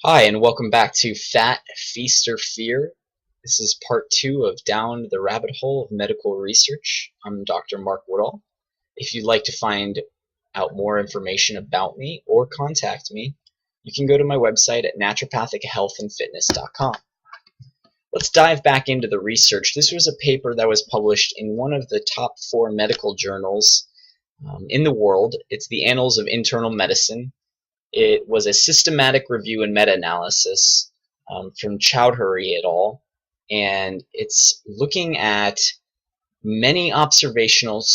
Hi, and welcome back to Fat, Feast or Fear. This is part two of Down the Rabbit Hole of Medical Research. I'm Dr. Mark Woodall. If you'd like to find out more information about me or contact me, you can go to my website at naturopathichealthandfitness.com. Let's dive back into the research. This was a paper that was published in one of the top 4 medical journals in the world. It's the Annals of Internal Medicine. It was a systematic review and meta-analysis from Chowdhury et al. And it's looking at many observational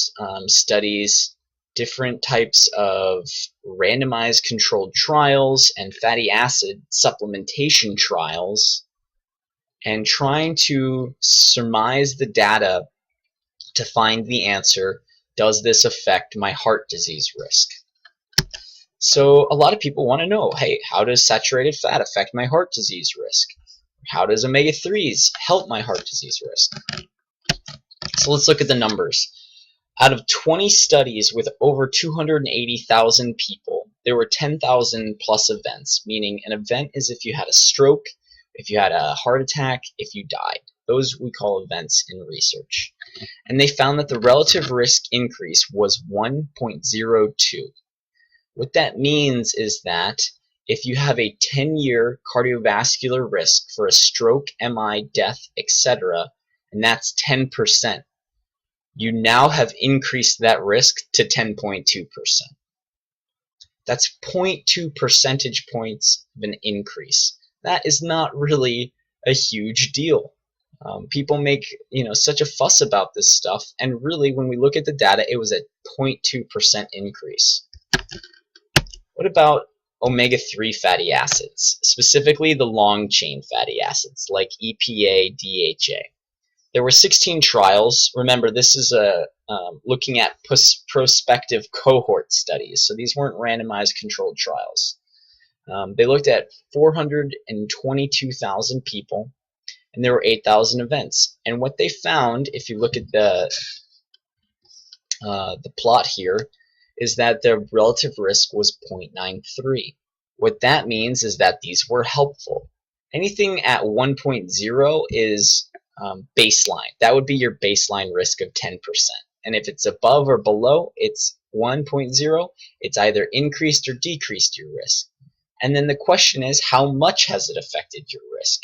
studies, different types of randomized controlled trials and fatty acid supplementation trials, and trying to surmise the data to find the answer: does this affect my heart disease risk? So a lot of people want to know, hey, how does saturated fat affect my heart disease risk? How does omega-3s help my heart disease risk? So let's look at the numbers. Out of 20 studies with over 280,000 people, there were 10,000 plus events, meaning an event is if you had a stroke, if you had a heart attack, if you died. Those we call events in research. And they found that the relative risk increase was 1.02. What that means is that if you have a 10-year cardiovascular risk for a stroke, MI, death, etc., and that's 10%, you now have increased that risk to 10.2%. That's 0.2 percentage points of an increase. That is not really a huge deal. People make such a fuss about this stuff, and really when we look at the data, it was a 0.2% increase. What about omega-3 fatty acids, specifically the long-chain fatty acids like EPA, DHA? There were 16 trials. Remember, this is looking at prospective cohort studies, so these weren't randomized controlled trials. They looked at 422,000 people, and there were 8,000 events. And what they found, if you look at the plot here, is that their relative risk was 0.93. What that means is that these were helpful. Anything at 1.0 is baseline. That would be your baseline risk of 10%. And if it's above or below, it's 1.0, it's either increased or decreased your risk. And then the question is, how much has it affected your risk?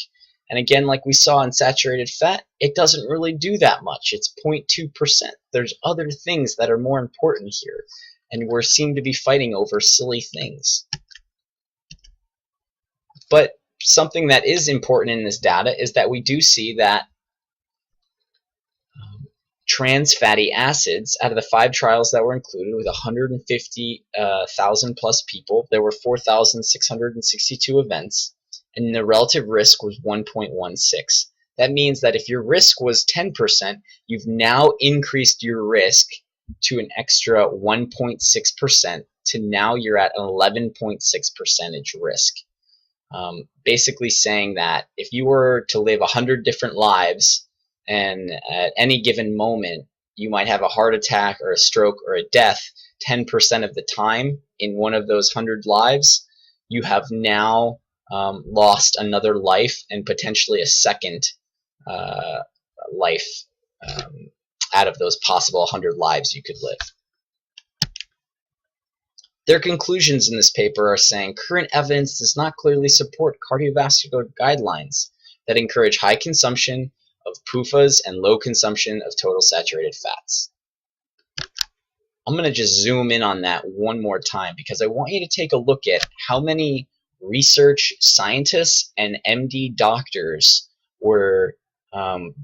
And again, like we saw in saturated fat, it doesn't really do that much. It's 0.2%. There's other things that are more important here, and we seem to be fighting over silly things. But something that is important in this data is that we do see that trans fatty acids, out of the 5 trials that were included with 150,000 plus people, there were 4,662 events, and the relative risk was 1.16. That means that if your risk was 10%, you've now increased your risk to an extra 1.6%, to now you're at an 11.6% risk. Basically saying that if you were to live 100 different lives, and at any given moment you might have a heart attack or a stroke or a death 10% of the time in one of those 100 lives, you have now lost another life and potentially a second life out of those possible 100 lives you could live. Their conclusions in this paper are saying current evidence does not clearly support cardiovascular guidelines that encourage high consumption of PUFAs and low consumption of total saturated fats. I'm going to just zoom in on that one more time because I want you to take a look at how many research scientists and MD doctors were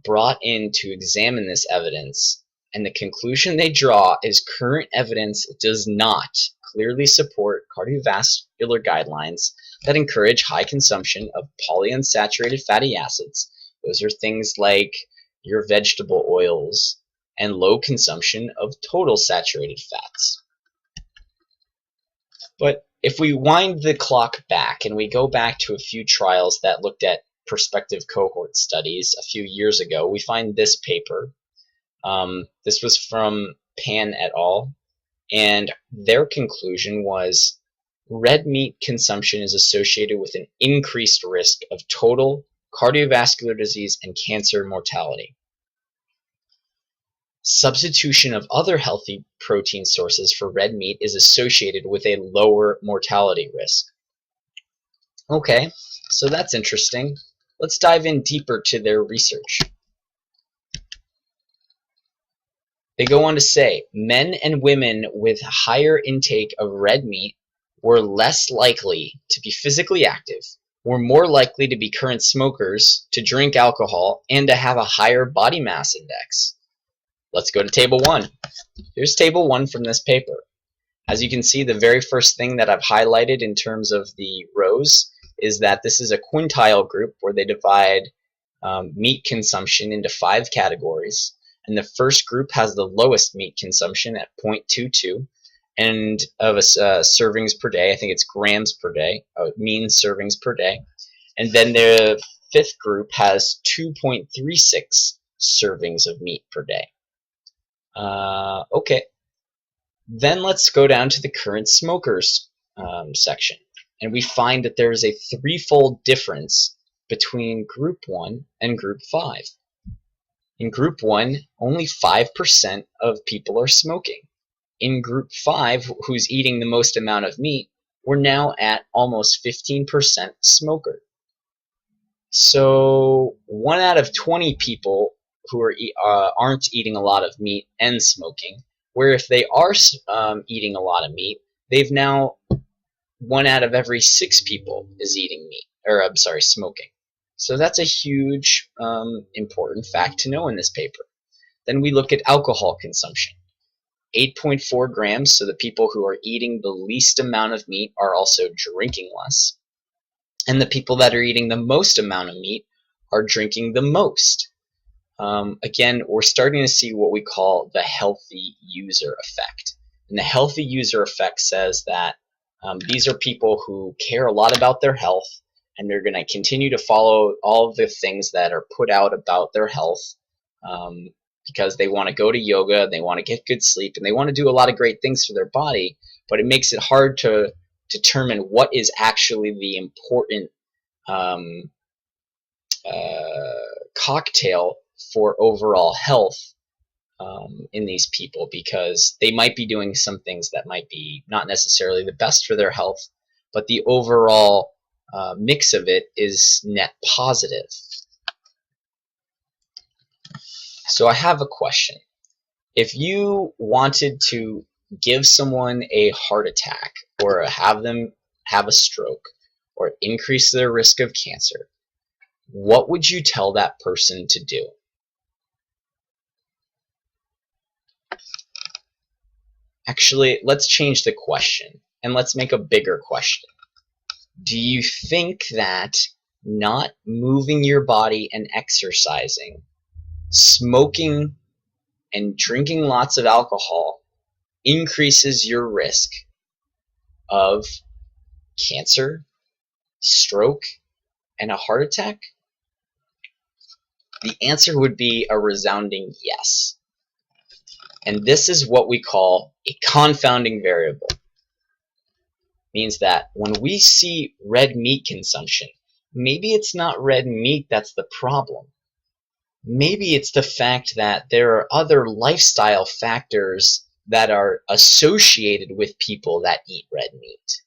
brought in to examine this evidence, and the conclusion they draw is current evidence does not clearly support cardiovascular guidelines that encourage high consumption of polyunsaturated fatty acids. Those are things like your vegetable oils, and low consumption of total saturated fats. But if we wind the clock back and we go back to a few trials that looked at prospective cohort studies a few years ago, we find this paper. This was from Pan et al. And their conclusion was red meat consumption is associated with an increased risk of total cardiovascular disease and cancer mortality. Substitution of other healthy protein sources for red meat is associated with a lower mortality risk. Okay, so that's interesting. Let's dive in deeper to their research. They go on to say, men and women with higher intake of red meat were less likely to be physically active, were more likely to be current smokers, to drink alcohol, and to have a higher body mass index. Let's go to table 1. Here's table 1 from this paper. As you can see, the very first thing that I've highlighted in terms of the rows is that this is a quintile group where they divide meat consumption into 5 categories. And the first group has the lowest meat consumption at 0.22 and of servings per day. I think it's grams per day, mean servings per day. And then the 5th group has 2.36 servings of meat per day. Okay. Then let's go down to the current smokers section. And we find that there is a 3-fold difference between group 1 and group 5. In group 1, only 5% of people are smoking. In group 5, who's eating the most amount of meat, we're now at almost 15% smoker. So 1 out of 20 people who aren't eating a lot of meat and smoking, where if they are eating a lot of meat, they've now 1 out of every 6 people is eating meat, or I'm sorry, smoking. So that's a huge important fact to know in this paper. Then we look at alcohol consumption. 8.4 grams, so the people who are eating the least amount of meat are also drinking less. And the people that are eating the most amount of meat are drinking the most. Again, we're starting to see what we call the healthy user effect. And the healthy user effect says that these are people who care a lot about their health, and they're going to continue to follow all of the things that are put out about their health because they want to go to yoga, they want to get good sleep, and they want to do a lot of great things for their body, but it makes it hard to determine what is actually the important cocktail for overall health in these people, because they might be doing some things that might be not necessarily the best for their health, but the overall mix of it is net positive. So I have a question. If you wanted to give someone a heart attack or have them have a stroke or increase their risk of cancer, what would you tell that person to do? Actually, let's change the question and let's make a bigger question. Do you think that not moving your body and exercising, smoking and drinking lots of alcohol increases your risk of cancer, stroke, and a heart attack? The answer would be a resounding yes. And this is what we call a confounding variable. Means that when we see red meat consumption, maybe it's not red meat that's the problem. Maybe it's the fact that there are other lifestyle factors that are associated with people that eat red meat.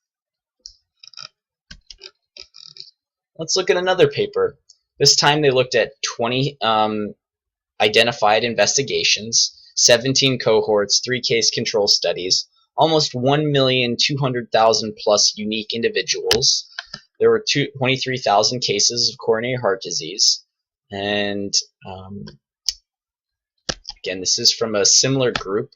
Let's look at another paper. This time they looked at 20 identified investigations, 17 cohorts, 3 case control studies, almost 1,200,000 plus unique individuals. There were 23,000 cases of coronary heart disease. And again, this is from a similar group.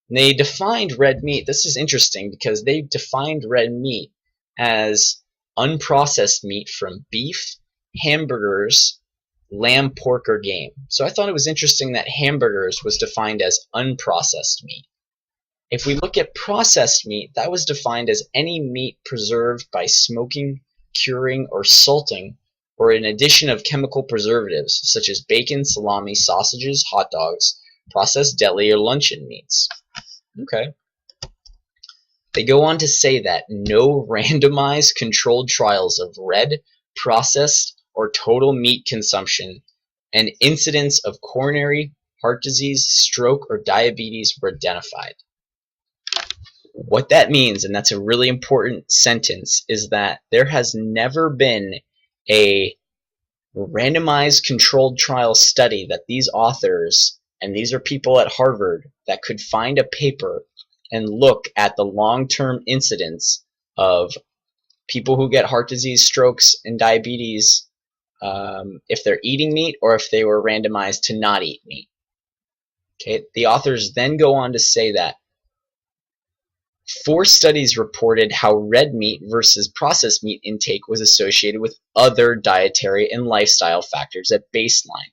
And they defined red meat. This is interesting because they defined red meat as unprocessed meat from beef, hamburgers, lamb, pork, or game. So I thought it was interesting that hamburgers was defined as unprocessed meat. If we look at processed meat, that was defined as any meat preserved by smoking, curing, or salting, or an addition of chemical preservatives such as bacon, salami, sausages, hot dogs, processed deli, or luncheon meats. Okay. They go on to say that no randomized controlled trials of red, processed, or total meat consumption and incidence of coronary heart disease, stroke, or diabetes were identified. What that means, and that's a really important sentence, is that there has never been a randomized controlled trial study that these authors, and these are people at Harvard, that could find a paper and look at the long-term incidence of people who get heart disease, strokes, and diabetes if they're eating meat or if they were randomized to not eat meat. Okay, the authors then go on to say that 4 studies reported how red meat versus processed meat intake was associated with other dietary and lifestyle factors at baseline.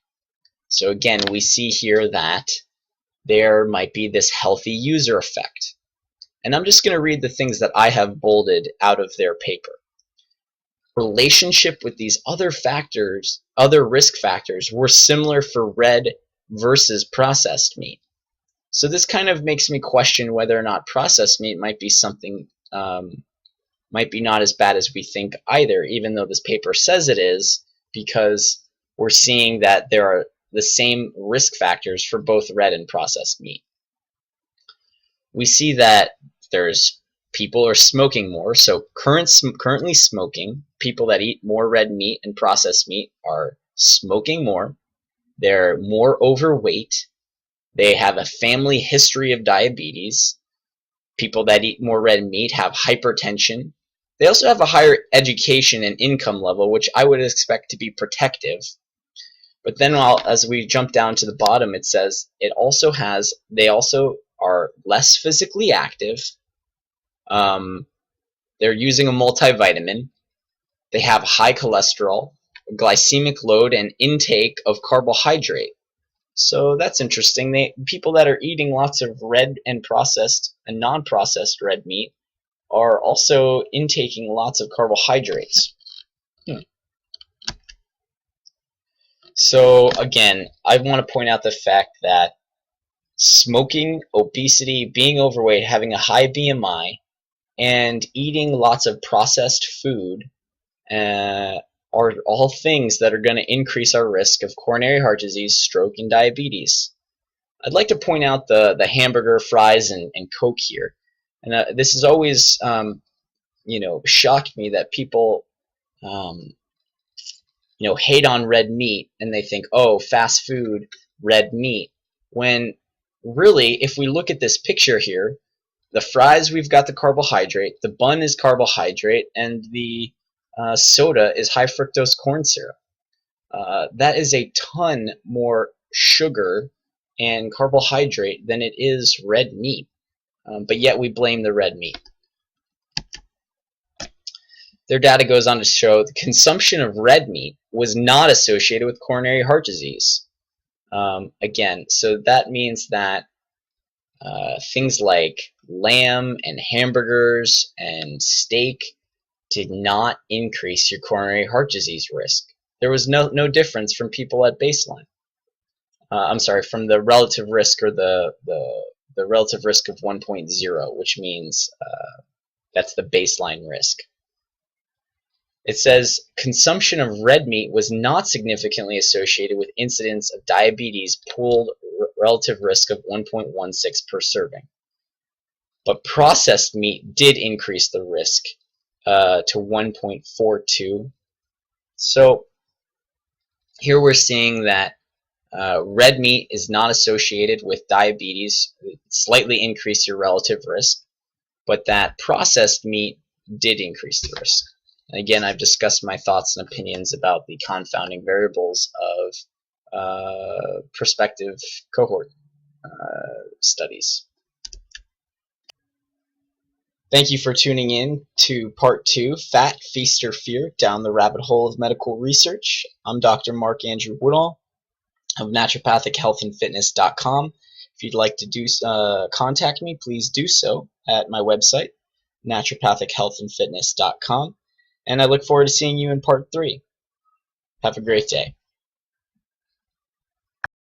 So again, we see here that there might be this healthy user effect. And I'm just going to read the things that I have bolded out of their paper. Relationship with these other factors, other risk factors, were similar for red versus processed meat. So this kind of makes me question whether or not processed meat might be something, might be not as bad as we think either, even though this paper says it is, because we're seeing that there are the same risk factors for both red and processed meat. We see that there's people are smoking more, so currently smoking, people that eat more red meat and processed meat are smoking more, they're more overweight, they have a family history of diabetes. People that eat more red meat have hypertension. They also have a higher education and income level, which I would expect to be protective. But then as we jump down to the bottom, it says they also are less physically active. They're using a multivitamin. They have high cholesterol, glycemic load, and intake of carbohydrate. So that's interesting. People that are eating lots of red and processed and non-processed red meat are also intaking lots of carbohydrates. So again, I want to point out the fact that smoking, obesity, being overweight, having a high BMI, and eating lots of processed food are all things that are going to increase our risk of coronary heart disease, stroke, and diabetes. I'd like to point out the hamburger, fries, and Coke here. And this has always shocked me that people hate on red meat and they think, oh, fast food, red meat. When really, if we look at this picture here, the fries, we've got the carbohydrate, the bun is carbohydrate, and the soda is high fructose corn syrup. That is a ton more sugar and carbohydrate than it is red meat, but yet we blame the red meat. Their data goes on to show the consumption of red meat was not associated with coronary heart disease. Again, so that means that things like lamb and hamburgers and steak did not increase your coronary heart disease risk. There was no difference from people at baseline. I'm sorry, from the relative risk, or the relative risk of 1.0, which means that's the baseline risk. It says consumption of red meat was not significantly associated with incidence of diabetes, pooled relative risk of 1.16 per serving. But processed meat did increase the risk to 1.42. So here we're seeing that red meat is not associated with diabetes. It slightly increased your relative risk, but that processed meat did increase the risk. And again, I've discussed my thoughts and opinions about the confounding variables of prospective cohort studies. Thank you for tuning in to Part 2, Fat, Feast, or Fear, Down the Rabbit Hole of Medical Research. I'm Dr. Mark Andrew Woodall of naturopathichealthandfitness.com. If you'd like to contact me, please do so at my website, naturopathichealthandfitness.com. And I look forward to seeing you in Part 3. Have a great day.